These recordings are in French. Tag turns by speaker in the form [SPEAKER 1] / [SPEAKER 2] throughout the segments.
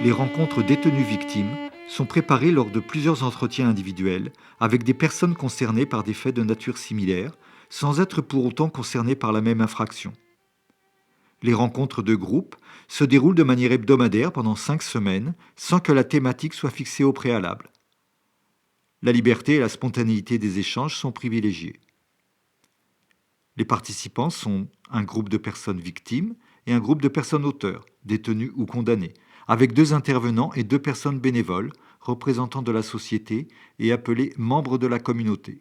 [SPEAKER 1] Les rencontres détenues-victimes sont préparées lors de plusieurs entretiens individuels avec des personnes concernées par des faits de nature similaire, sans être pour autant concernées par la même infraction. Les rencontres de groupe se déroulent de manière hebdomadaire pendant 5 semaines, sans que la thématique soit fixée au préalable. La liberté et la spontanéité des échanges sont privilégiées. Les participants sont un groupe de personnes victimes et un groupe de personnes auteurs, détenues ou condamnées, avec 2 intervenants et 2 personnes bénévoles, représentants de la société et appelés membres de la communauté.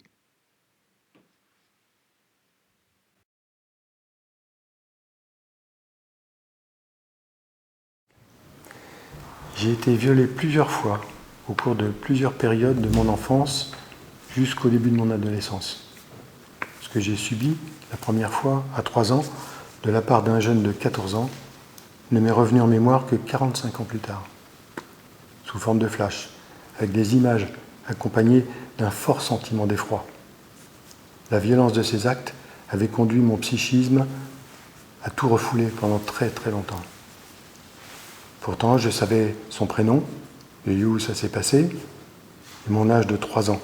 [SPEAKER 2] J'ai été violé plusieurs fois au cours de plusieurs périodes de mon enfance jusqu'au début de mon adolescence. Ce que j'ai subi la première fois à 3 ans de la part d'un jeune de 14 ans ne m'est revenu en mémoire que 45 ans plus tard, sous forme de flash, avec des images accompagnées d'un fort sentiment d'effroi. La violence de ces actes avait conduit mon psychisme à tout refouler pendant très très longtemps. Pourtant, je savais son prénom, le lieu où ça s'est passé, et mon âge de 3 ans.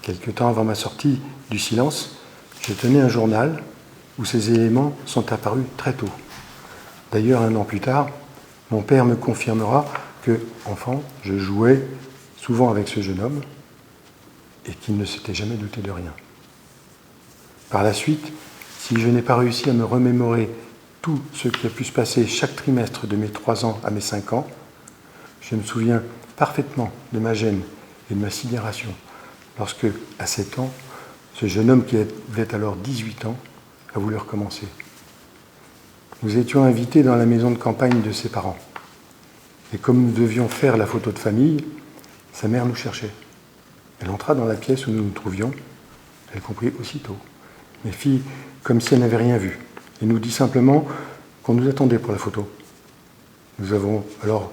[SPEAKER 2] Quelque temps avant ma sortie du silence, je tenais un journal où ces éléments sont apparus très tôt. D'ailleurs, 1 an plus tard, mon père me confirmera que, enfant, je jouais souvent avec ce jeune homme et qu'il ne s'était jamais douté de rien. Par la suite, si je n'ai pas réussi à me remémorer tout ce qui a pu se passer chaque trimestre de mes 3 ans à mes 5 ans, je me souviens parfaitement de ma gêne et de ma sidération lorsque, à 7 ans, ce jeune homme qui avait alors 18 ans a voulu recommencer. Nous étions invités dans la maison de campagne de ses parents. Et comme nous devions faire la photo de famille, sa mère nous cherchait. Elle entra dans la pièce où nous nous trouvions. Elle comprit aussitôt, mais fit comme si elle n'avait rien vu, et nous dit simplement qu'on nous attendait pour la photo. Nous avons alors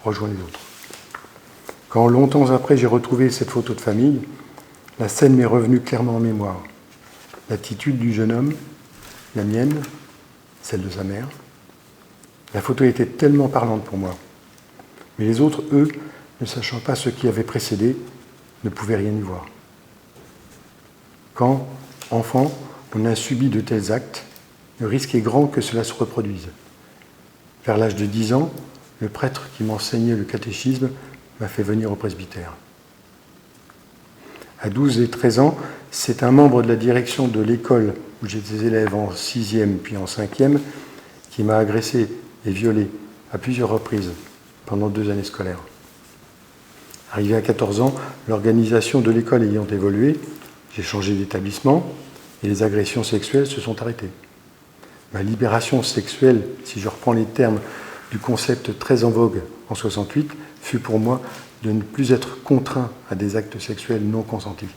[SPEAKER 2] rejoint les autres. Quand longtemps après j'ai retrouvé cette photo de famille, la scène m'est revenue clairement en mémoire. L'attitude du jeune homme, la mienne, celle de sa mère. La photo était tellement parlante pour moi. Mais les autres, eux, ne sachant pas ce qui avait précédé, ne pouvaient rien y voir. Quand, enfant, on a subi de tels actes, le risque est grand que cela se reproduise. Vers l'âge de 10 ans, le prêtre qui m'enseignait le catéchisme m'a fait venir au presbytère. À 12 et 13 ans, c'est un membre de la direction de l'école où j'étais élève en 6e puis en 5e qui m'a agressé et violé à plusieurs reprises pendant 2 années scolaires. Arrivé à 14 ans, l'organisation de l'école ayant évolué, j'ai changé d'établissement et les agressions sexuelles se sont arrêtées. Ma libération sexuelle, si je reprends les termes du concept très en vogue en 68, fut pour moi de ne plus être contraint à des actes sexuels non consentis.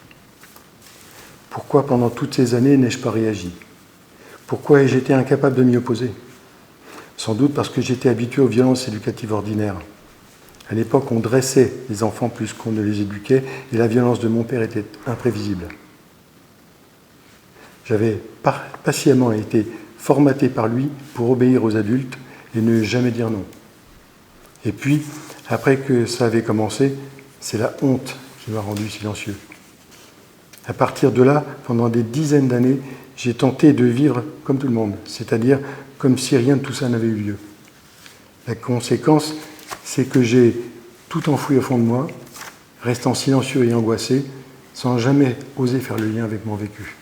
[SPEAKER 2] Pourquoi pendant toutes ces années n'ai-je pas réagi? Pourquoi ai-je été incapable de m'y opposer? Sans doute parce que j'étais habitué aux violences éducatives ordinaires. À l'époque, on dressait les enfants plus qu'on ne les éduquait, et la violence de mon père était imprévisible. J'avais patiemment été formaté par lui pour obéir aux adultes et ne jamais dire non. Et puis, après que ça avait commencé, c'est la honte qui m'a rendu silencieux. À partir de là, pendant des dizaines d'années, j'ai tenté de vivre comme tout le monde, c'est-à-dire comme si rien de tout ça n'avait eu lieu. La conséquence, c'est que j'ai tout enfoui au fond de moi, restant silencieux et angoissé, sans jamais oser faire le lien avec mon vécu.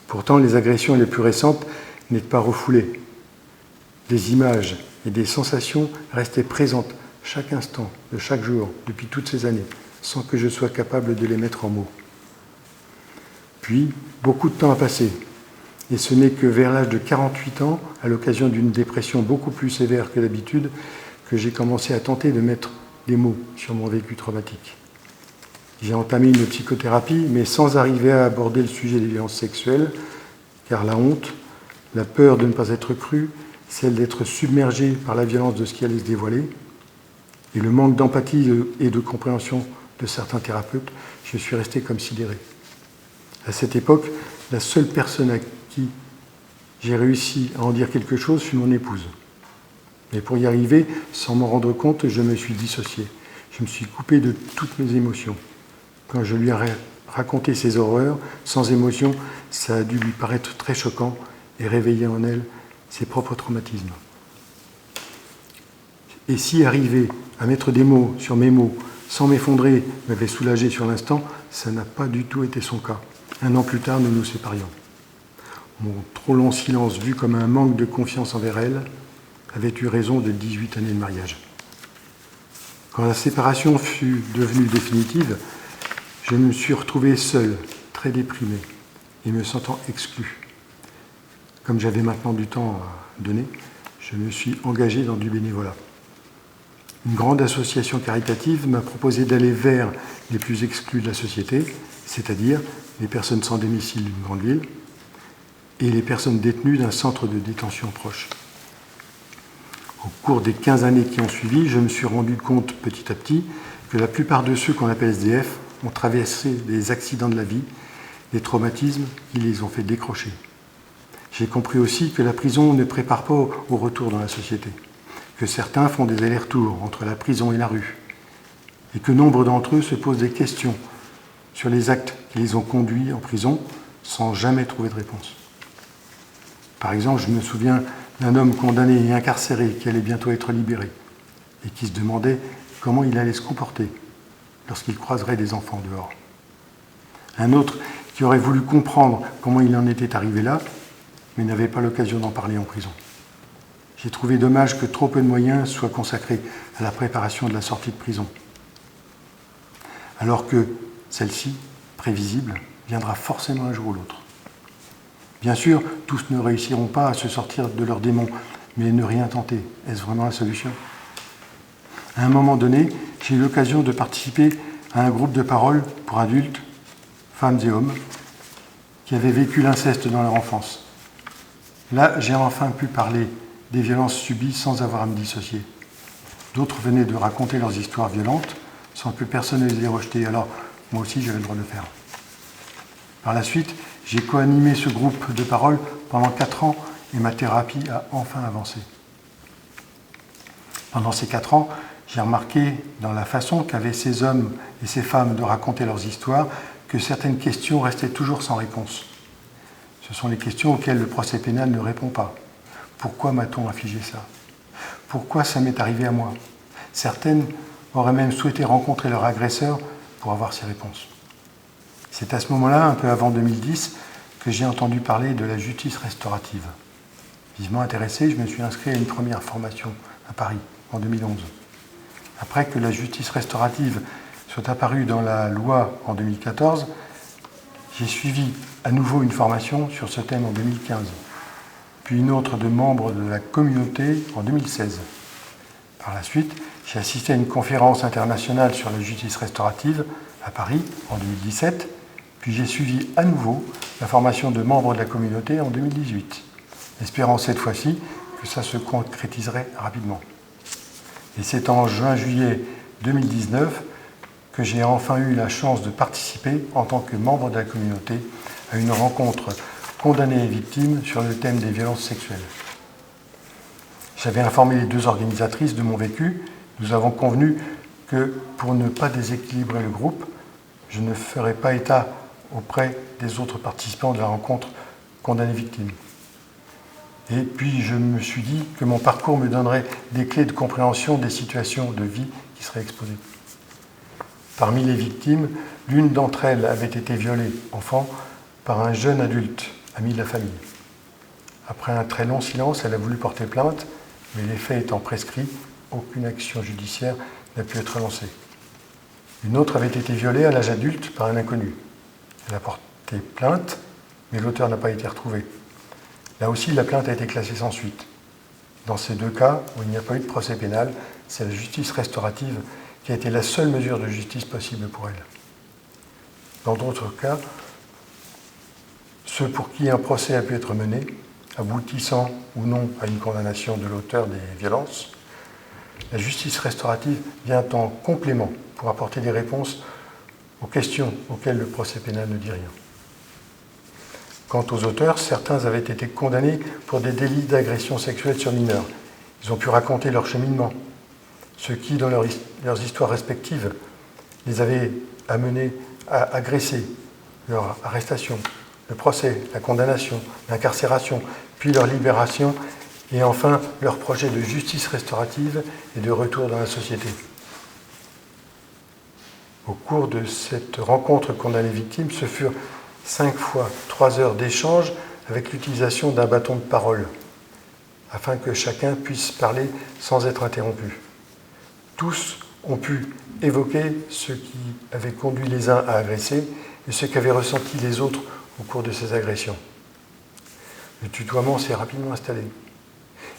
[SPEAKER 2] Pourtant, les agressions les plus récentes n'étaient pas refoulées. Des images et des sensations restaient présentes chaque instant, de chaque jour, depuis toutes ces années, sans que je sois capable de les mettre en mots. Puis, beaucoup de temps a passé, et ce n'est que vers l'âge de 48 ans, à l'occasion d'une dépression beaucoup plus sévère que d'habitude, que j'ai commencé à tenter de mettre des mots sur mon vécu traumatique. J'ai entamé une psychothérapie, mais sans arriver à aborder le sujet des violences sexuelles, car la honte, la peur de ne pas être cru, celle d'être submergé par la violence de ce qui allait se dévoiler, et le manque d'empathie et de compréhension de certains thérapeutes, je suis resté comme sidéré. À cette époque, la seule personne à qui j'ai réussi à en dire quelque chose fut mon épouse. Mais pour y arriver, sans m'en rendre compte, je me suis dissocié. Je me suis coupé de toutes mes émotions. Quand je lui ai raconté ces horreurs, sans émotion, ça a dû lui paraître très choquant et réveiller en elle ses propres traumatismes. Et si arriver à mettre des mots sur mes mots, sans m'effondrer, m'avait soulagé sur l'instant, ça n'a pas du tout été son cas. 1 an plus tard, nous nous séparions. Mon trop long silence, vu comme un manque de confiance envers elle, avait eu raison de 18 années de mariage. Quand la séparation fut devenue définitive, je me suis retrouvé seul, très déprimé, et me sentant exclu. Comme j'avais maintenant du temps à donner, je me suis engagé dans du bénévolat. Une grande association caritative m'a proposé d'aller vers les plus exclus de la société, c'est-à-dire les personnes sans domicile d'une grande ville et les personnes détenues d'un centre de détention proche. Au cours des 15 années qui ont suivi, je me suis rendu compte petit à petit que la plupart de ceux qu'on appelle SDF ont traversé des accidents de la vie, des traumatismes qui les ont fait décrocher. J'ai compris aussi que la prison ne prépare pas au retour dans la société, que certains font des allers-retours entre la prison et la rue, et que nombre d'entre eux se posent des questions sur les actes qui les ont conduits en prison sans jamais trouver de réponse. Par exemple, je me souviens d'un homme condamné et incarcéré qui allait bientôt être libéré et qui se demandait comment il allait se comporter lorsqu'il croiserait des enfants dehors. Un autre qui aurait voulu comprendre comment il en était arrivé là, mais n'avait pas l'occasion d'en parler en prison. J'ai trouvé dommage que trop peu de moyens soient consacrés à la préparation de la sortie de prison, alors que celle-ci, prévisible, viendra forcément un jour ou l'autre. Bien sûr, tous ne réussiront pas à se sortir de leurs démons, mais ne rien tenter, est-ce vraiment la solution ? À un moment donné, j'ai eu l'occasion de participer à un groupe de parole pour adultes, femmes et hommes, qui avaient vécu l'inceste dans leur enfance. Là, j'ai enfin pu parler des violences subies sans avoir à me dissocier. D'autres venaient de raconter leurs histoires violentes sans que personne ne les ait rejetées, alors moi aussi j'avais le droit de le faire. Par la suite, j'ai co-animé ce groupe de parole pendant 4 ans et ma thérapie a enfin avancé. Pendant ces 4 ans, j'ai remarqué dans la façon qu'avaient ces hommes et ces femmes de raconter leurs histoires que certaines questions restaient toujours sans réponse. Ce sont les questions auxquelles le procès pénal ne répond pas. Pourquoi m'a-t-on infligé ça ? Pourquoi ça m'est arrivé à moi ? Certaines auraient même souhaité rencontrer leur agresseur pour avoir ces réponses. C'est à ce moment-là, un peu avant 2010, que j'ai entendu parler de la justice restaurative. Vivement intéressé, je me suis inscrit à une première formation à Paris, en 2011. Après que la justice restaurative soit apparue dans la loi en 2014, j'ai suivi à nouveau une formation sur ce thème en 2015, puis une autre de membres de la communauté en 2016. Par la suite, j'ai assisté à une conférence internationale sur la justice restaurative à Paris en 2017, puis j'ai suivi à nouveau la formation de membres de la communauté en 2018, espérant cette fois-ci que ça se concrétiserait rapidement. Et c'est en juin-juillet 2019 que j'ai enfin eu la chance de participer en tant que membre de la communauté à une rencontre condamnés et victimes sur le thème des violences sexuelles. J'avais informé les 2 organisatrices de mon vécu. Nous avons convenu que pour ne pas déséquilibrer le groupe, je ne ferai pas état auprès des autres participants de la rencontre condamnés-victimes. Et puis je me suis dit que mon parcours me donnerait des clés de compréhension des situations de vie qui seraient exposées. Parmi les victimes, l'une d'entre elles avait été violée, enfant, par un jeune adulte, ami de la famille. Après un très long silence, elle a voulu porter plainte, mais les faits étant prescrits, aucune action judiciaire n'a pu être lancée. Une autre avait été violée à l'âge adulte par un inconnu. Elle a porté plainte, mais l'auteur n'a pas été retrouvé. Là aussi, la plainte a été classée sans suite. Dans ces 2 cas, où il n'y a pas eu de procès pénal, c'est la justice restaurative qui a été la seule mesure de justice possible pour elle. Dans d'autres cas, ceux pour qui un procès a pu être mené, aboutissant ou non à une condamnation de l'auteur des violences, la justice restaurative vient en complément pour apporter des réponses aux questions auxquelles le procès pénal ne dit rien. Quant aux auteurs, certains avaient été condamnés pour des délits d'agression sexuelle sur mineurs Ils ont pu raconter leur cheminement, ce qui, dans leurs histoires respectives, les avait amenés à agresser, leur arrestation, le procès, la condamnation, l'incarcération, puis leur libération, et enfin leur projet de justice restaurative et de retour dans la société. Au cours de cette rencontre condamné-victime, ce furent 5 fois 3 heures d'échange avec l'utilisation d'un bâton de parole, afin que chacun puisse parler sans être interrompu. Tous ont pu évoquer ce qui avait conduit les uns à agresser et ce qu'avaient ressenti les autres au cours de ces agressions. Le tutoiement s'est rapidement installé.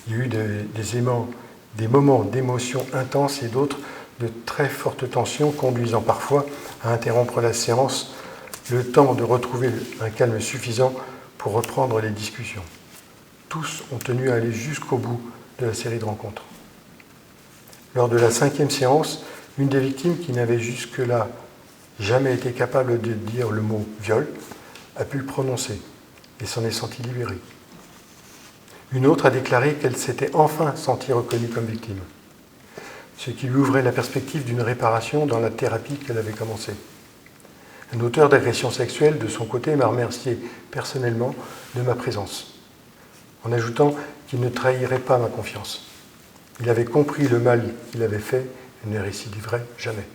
[SPEAKER 2] Il y a eu des moments d'émotion intense et d'autres de très fortes tensions, conduisant parfois à interrompre la séance, le temps de retrouver un calme suffisant pour reprendre les discussions. Tous ont tenu à aller jusqu'au bout de la série de rencontres. Lors de la 5e séance, une des victimes, qui n'avait jusque-là jamais été capable de dire le mot « viol », a pu le prononcer et s'en est sentie libérée. Une autre a déclaré qu'elle s'était enfin sentie reconnue comme victime, ce qui lui ouvrait la perspective d'une réparation dans la thérapie qu'elle avait commencée. Un auteur d'agression sexuelle, de son côté, m'a remercié personnellement de ma présence, en ajoutant qu'il ne trahirait pas ma confiance. Il avait compris le mal qu'il avait fait et ne récidiverait jamais.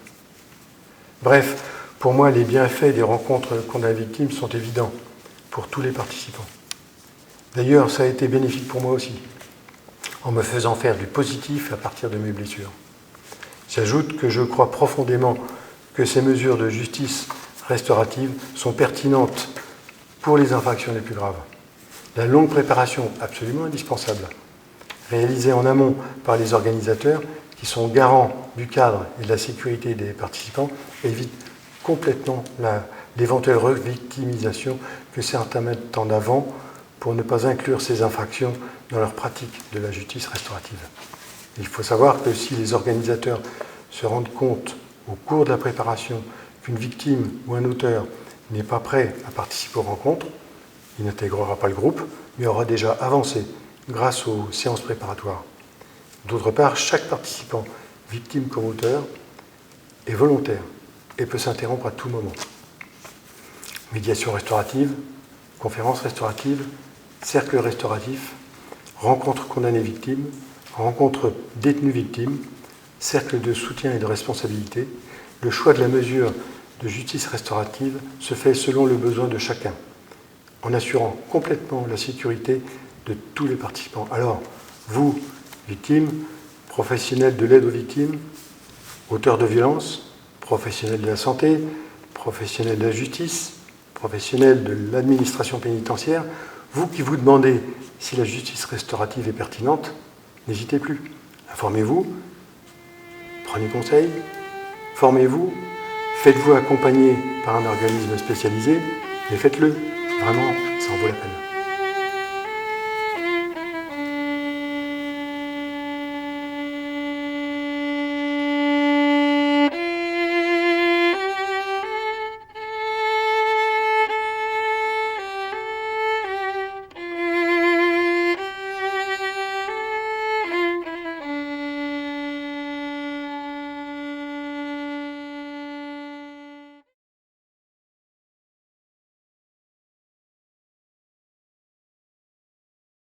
[SPEAKER 2] Bref, pour moi, les bienfaits des rencontres condamné-victime sont évidents pour tous les participants. D'ailleurs, ça a été bénéfique pour moi aussi, en me faisant faire du positif à partir de mes blessures. J'ajoute que je crois profondément que ces mesures de justice restaurative sont pertinentes pour les infractions les plus graves. La longue préparation, absolument indispensable, réalisée en amont par les organisateurs, qui sont garants du cadre et de la sécurité des participants, évite complètement l'éventuelle revictimisation que certains mettent en avant pour ne pas inclure ces infractions dans leur pratique de la justice restaurative. Il faut savoir que si les organisateurs se rendent compte au cours de la préparation qu'une victime ou un auteur n'est pas prêt à participer aux rencontres, il n'intégrera pas le groupe, mais aura déjà avancé grâce aux séances préparatoires. D'autre part, chaque participant, victime comme auteur, est volontaire et peut s'interrompre à tout moment. Médiation restaurative, conférence restaurative, cercle restauratif, rencontre condamné-victime, rencontre détenu-victime, cercle de soutien et de responsabilité. Le choix de la mesure de justice restaurative se fait selon le besoin de chacun, en assurant complètement la sécurité de tous les participants. Alors, vous, victimes, professionnels de l'aide aux victimes, auteurs de violences, professionnels de la santé, professionnels de la justice, professionnels de l'administration pénitentiaire, vous qui vous demandez si la justice restaurative est pertinente, n'hésitez plus. Informez-vous, prenez conseil, formez-vous, faites-vous accompagner par un organisme spécialisé, mais faites-le. Vraiment, ça en vaut la peine.